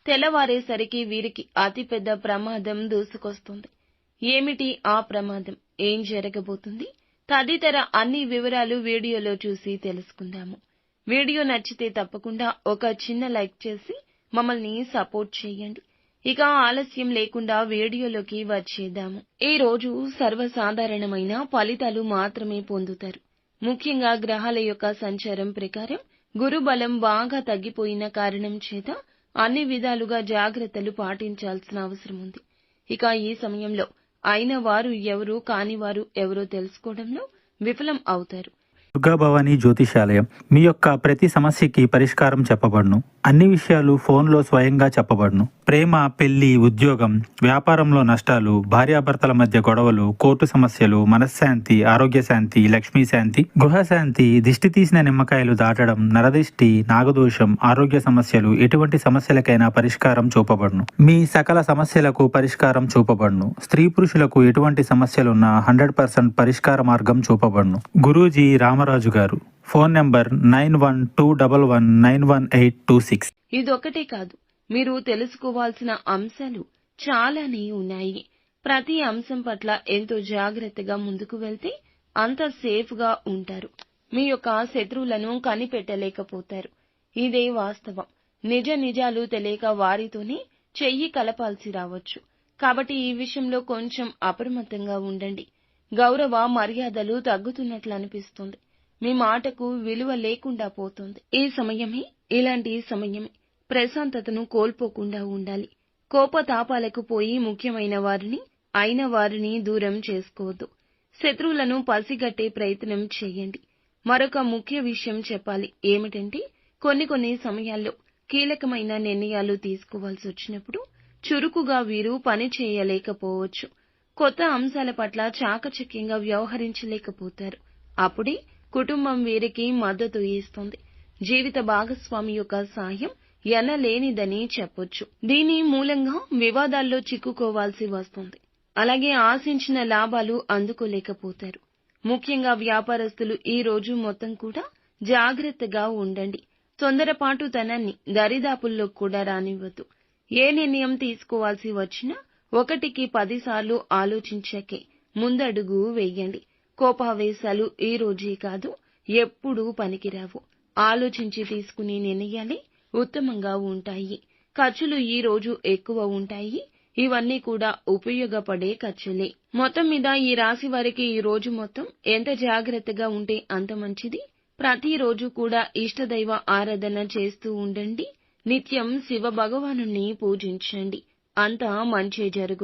తెల్లవారేసరికి వీరికి అతిపెద్ద ప్రమాదం దూసుకొస్తుంది. ఏమిటి ఆ ప్రమాదం? ఏం జరగబోతుంది? తదితర అన్ని వివరాలు వీడియోలో చూసి తెలుసుకుందాము. వీడియో నచ్చితే తప్పకుండా ఒక చిన్న లైక్ చేసి మమ్మల్ని సపోర్ట్ చేయండి. ఇక ఆలస్యం లేకుండా వీడియోలోకి వచ్చేద్దాము. ఈ రోజు సర్వసాధారణమైన ఫలితాలు మాత్రమే పొందుతారు. ముఖ్యంగా గ్రహాల యొక్క సంచారం ప్రకారం గురుబలం బాగా తగ్గిపోయిన కారణం చేత అన్ని విధాలుగా జాగ్రత్తలు పాటించాల్సిన అవసరం ఉంది. ఇక ఈ సమయంలో అయిన వారు ఎవరు, కాని వారు ఎవరో తెలుసుకోవడంలో విఫలం అవుతారు. దుర్గాభవాని జ్యోతిషాలయం మీ యొక్క ప్రతి సమస్యకి పరిష్కారం చెప్పబడును. అన్ని విషయాలు ఫోన్లో స్వయంగా చెప్పబడును. ప్రేమ, పెళ్లి, ఉద్యోగం, వ్యాపారంలో నష్టాలు, భార్యాభర్తల మధ్య గొడవలు, కోర్టు సమస్యలు, మనశ్శాంతి, ఆరోగ్య శాంతి, లక్ష్మీ శాంతి, గృహశాంతి, దిష్టి తీసిన నిమ్మకాయలు దాటడం, నరదిష్టి, నాగదోషం, ఆరోగ్య సమస్యలు, ఎటువంటి సమస్యలకైనా పరిష్కారం చూపబడును. మీ సకల సమస్యలకు పరిష్కారం చూపబడును. స్త్రీ పురుషులకు ఎటువంటి సమస్యలున్నా 100% పరిష్కార మార్గం చూపబడును. గురూజీ రామరాజు గారు. Phone number 9121191826. ఇదొక్కటే కాదు, మీరు తెలుసుకోవాల్సిన అంశాలు చాలానే ఉన్నాయి. ప్రతి అంశం పట్ల ఎంతో జాగ్రత్తగా ముందుకు వెళ్తే అంత సేఫ్ గా ఉంటారు. మీ యొక్క శత్రువులను కనిపెట్టలేకపోతారు. ఇదే వాస్తవం. నిజాలు తెలియక వారితోనే చెయ్యి కలపాల్సి రావచ్చు. కాబట్టి ఈ విషయంలో కొంచెం అప్రమత్తంగా ఉండండి. గౌరవ మర్యాదలు తగ్గుతున్నట్లు అనిపిస్తుంది. మీ మాటకు విలువ లేకుండా పోతుంది. ఇలాంటి సమయమే ప్రశాంతతను కోల్పోకుండా ఉండాలి. కోపతాపాలకు పోయి ముఖ్యమైన వారిని, అయిన వారిని దూరం చేసుకోవద్దు. శత్రువులను పసిగట్టే ప్రయత్నం చేయండి. మరొక ముఖ్య విషయం చెప్పాలి. ఏమిటంటే కొన్ని సమయాల్లో కీలకమైన నిర్ణయాలు తీసుకోవాల్సి వచ్చినప్పుడు చురుకుగా వీరు పని చేయలేకపోవచ్చు. కొత్త అంశాల పట్ల చాకచక్యంగా వ్యవహరించలేకపోతారు. అప్పుడే కుటుంబం వీరికి మద్దతు ఇస్తుంది. జీవిత భాగస్వామి యొక్క సాయం ఎనలేనిదని చెప్పొచ్చు. దీని మూలంగా వివాదాల్లో చిక్కుకోవాల్సి వస్తుంది. అలాగే ఆశించిన లాభాలు అందుకోలేకపోతారు. ముఖ్యంగా వ్యాపారస్తులు ఈ రోజు మొత్తం కూడా జాగ్రత్తగా ఉండండి. తొందరపాటుతనాన్ని దరిదాపుల్లో కూడా రానివ్వద్దు. ఏ నిర్ణయం తీసుకోవాల్సి వచ్చినా 1కి 10 సార్లు ఆలోచించాకే ముందడుగు వేయండి. కోపావేశాలు ఈ రోజే కాదు, ఎప్పుడూ పనికిరావు. ఆలోచించి తీసుకునే నిర్ణయాలే ఉత్తమంగా ఉంటాయి. ఖర్చులు ఈ రోజు ఎక్కువ ఉంటాయి. ఇవన్నీ కూడా ఉపయోగపడే ఖర్చులే. మొత్తం మీద ఈ రాశి వారికి ఈ రోజు మొత్తం ఎంత జాగ్రత్తగా ఉంటే అంత మంచిది. ప్రతిరోజు కూడా ఇష్టదైవ ఆరాధన చేస్తూ ఉండండి. నిత్యం శివ భగవానుణ్ణి పూజించండి. అంతా మంచి జరుగుతుంది.